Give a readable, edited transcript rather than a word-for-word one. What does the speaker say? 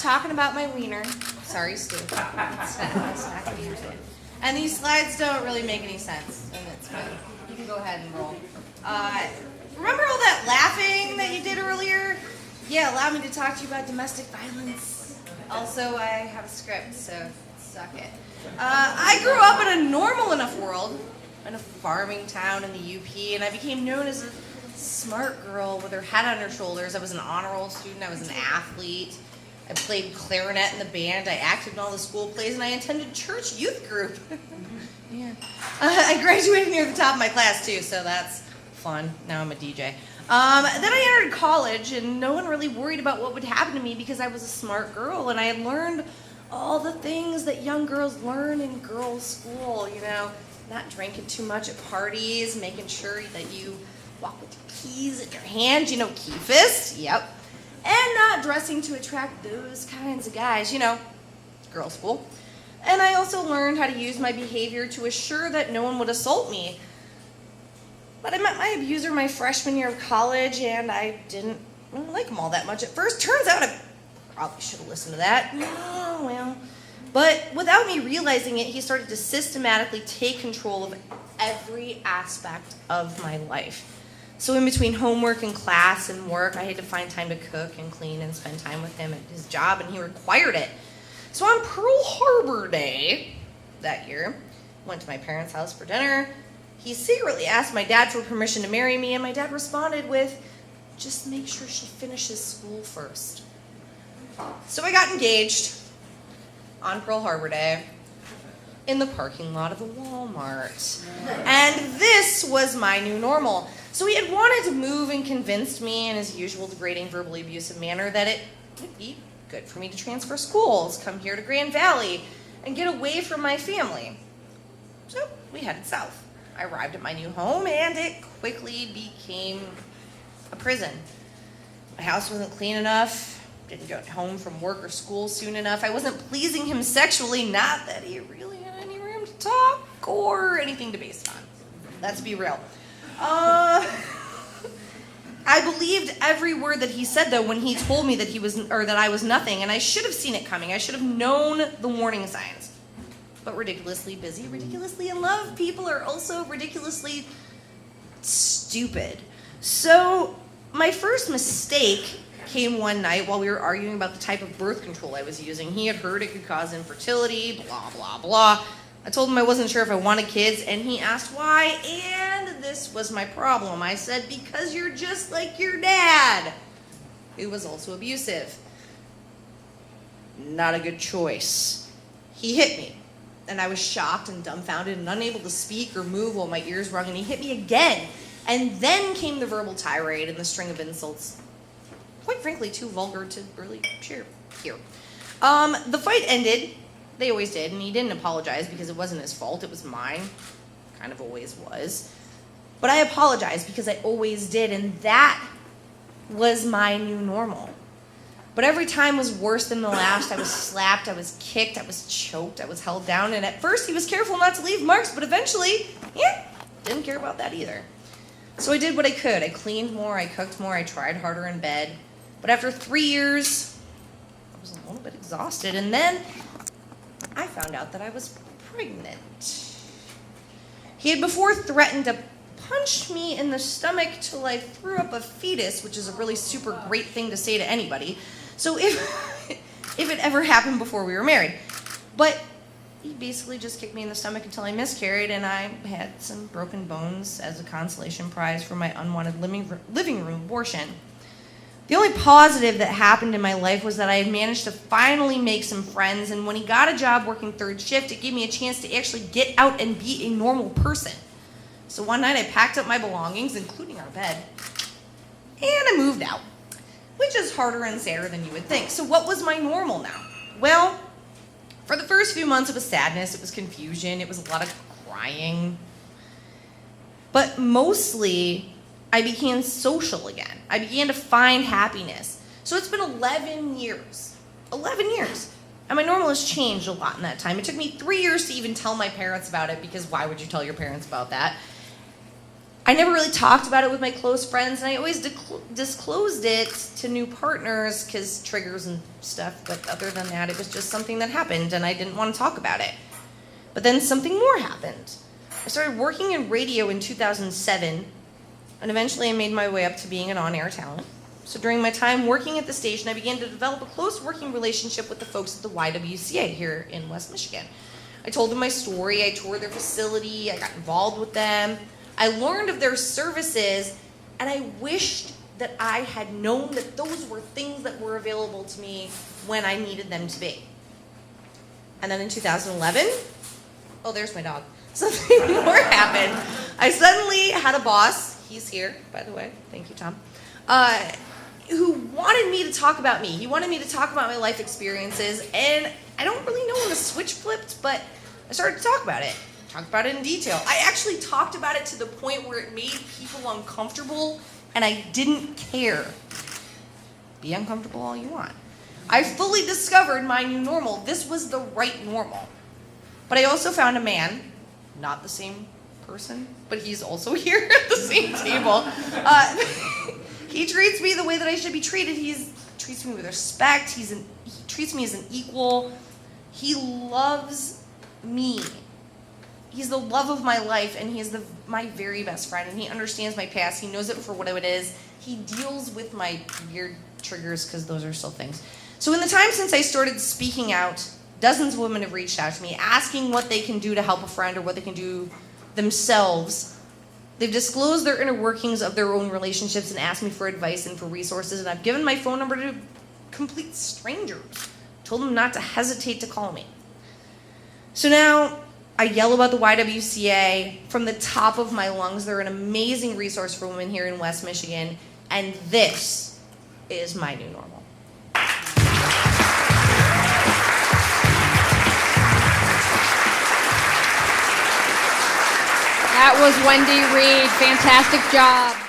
talking about my wiener. Sorry, Stu. It's not gonna use it. And these slides don't really make any sense, and it's fine. You can go ahead and roll. Remember all that laughing that you did earlier? Yeah, allow me to talk to you about domestic violence. Also, I have a script, so suck it. I grew up in a normal enough world, in a farming town in the UP, and I became known as a smart girl with her head on her shoulders. I was an honor roll student. I was an athlete. I played clarinet in the band. I acted in all the school plays, and I attended church youth group. Yeah. I graduated near the top of my class, too, so that's fun. Now I'm a DJ. Then I entered college, and no one really worried about what would happen to me because I was a smart girl, and I had learned all the things that young girls learn in girls' school, you know, not drinking too much at parties, making sure that you walk with your keys in your hand, you know, key fist, yep, and not dressing to attract those kinds of guys, you know, girls' school. And I also learned how to use my behavior to assure that no one would assault me. But I met my abuser my freshman year of college, and I didn't really like him all that much at first. Turns out I probably should have listened to that. Oh, well. But without me realizing it, he started to systematically take control of every aspect of my life. So in between homework and class and work, I had to find time to cook and clean and spend time with him at his job, and he required it. So on Pearl Harbor Day that year, went to my parents' house for dinner. He secretly asked my dad for permission to marry me, and my dad responded with, "Just make sure she finishes school first." So I got engaged on Pearl Harbor Day in the parking lot of a Walmart. And this was my new normal. So he had wanted to move and convinced me in his usual degrading, verbally abusive manner that it would be good for me to transfer schools, come here to Grand Valley, and get away from my family. So we headed south. I arrived at my new home, and it quickly became a prison. My house wasn't clean enough, didn't get home from work or school soon enough. I wasn't pleasing him sexually, not that he really had any room to talk or anything to base it on. Let's be real. I believed every word that he said, though, when he told me that that I was nothing, and I should have seen it coming. I should have known the warning signs. But ridiculously busy, ridiculously in love, people are also ridiculously stupid. So my first mistake came one night while we were arguing about the type of birth control I was using. He had heard it could cause infertility, blah, blah, blah. I told him I wasn't sure if I wanted kids, and he asked why, and this was my problem. I said, because you're just like your dad, who was also abusive. Not a good choice. He hit me, and I was shocked and dumbfounded and unable to speak or move while my ears rung, and he hit me again. And then came the verbal tirade and the string of insults. Quite frankly, too vulgar to really share here. The fight ended. They always did, and he didn't apologize because it wasn't his fault. It was mine. Kind of always was. But I apologized because I always did, and that was my new normal. But every time was worse than the last. I was slapped, I was kicked, I was choked, I was held down, and at first he was careful not to leave marks, but eventually, didn't care about that either. So I did what I could. I cleaned more, I cooked more, I tried harder in bed. But after 3 years, I was a little bit exhausted, and then I found out that I was pregnant. He had before threatened to punch me in the stomach till I threw up a fetus, which is a really super great thing to say to anybody. So if it ever happened before we were married. But he basically just kicked me in the stomach until I miscarried, and I had some broken bones as a consolation prize for my unwanted living room abortion. The only positive that happened in my life was that I had managed to finally make some friends, and when he got a job working third shift, it gave me a chance to actually get out and be a normal person. So one night I packed up my belongings, including our bed, and I moved out, which is harder and sadder than you would think. So what was my normal now? Well, for the first few months it was sadness, it was confusion, it was a lot of crying. But mostly, I became social again. I began to find happiness. So it's been 11 years. 11 years. And my normal has changed a lot in that time. It took me 3 years to even tell my parents about it, because why would you tell your parents about that? I never really talked about it with my close friends, and I always disclosed it to new partners because triggers and stuff, but other than that, it was just something that happened, and I didn't want to talk about it. But then something more happened. I started working in radio in 2007, and eventually I made my way up to being an on-air talent. So during my time working at the station, I began to develop a close working relationship with the folks at the YWCA here in West Michigan. I told them my story, I toured their facility, I got involved with them. I learned of their services, and I wished that I had known that those were things that were available to me when I needed them to be. And then in 2011, oh, there's my dog. Something more happened. I suddenly had a boss, he's here, by the way, thank you, Tom, who wanted me to talk about me. He wanted me to talk about my life experiences, and I don't really know when the switch flipped, but I started to talk about it. Talked about it in detail. I actually talked about it to the point where it made people uncomfortable, and I didn't care. Be uncomfortable all you want. I fully discovered my new normal. This was the right normal. But I also found a man, not the same person, but he's also here at the same table. He treats me the way that I should be treated. He treats me with respect. He treats me as an equal. He loves me. He's the love of my life, and he is my very best friend, and he understands my past. He knows it for what it is. He deals with my weird triggers, because those are still things. So in the time since I started speaking out, dozens of women have reached out to me, asking what they can do to help a friend or what they can do themselves. They've disclosed their inner workings of their own relationships and asked me for advice and for resources, and I've given my phone number to complete strangers. Told them not to hesitate to call me. So now, I yell about the YWCA from the top of my lungs. They're an amazing resource for women here in West Michigan, and this is my new normal. That was Wendy Reed. Fantastic job.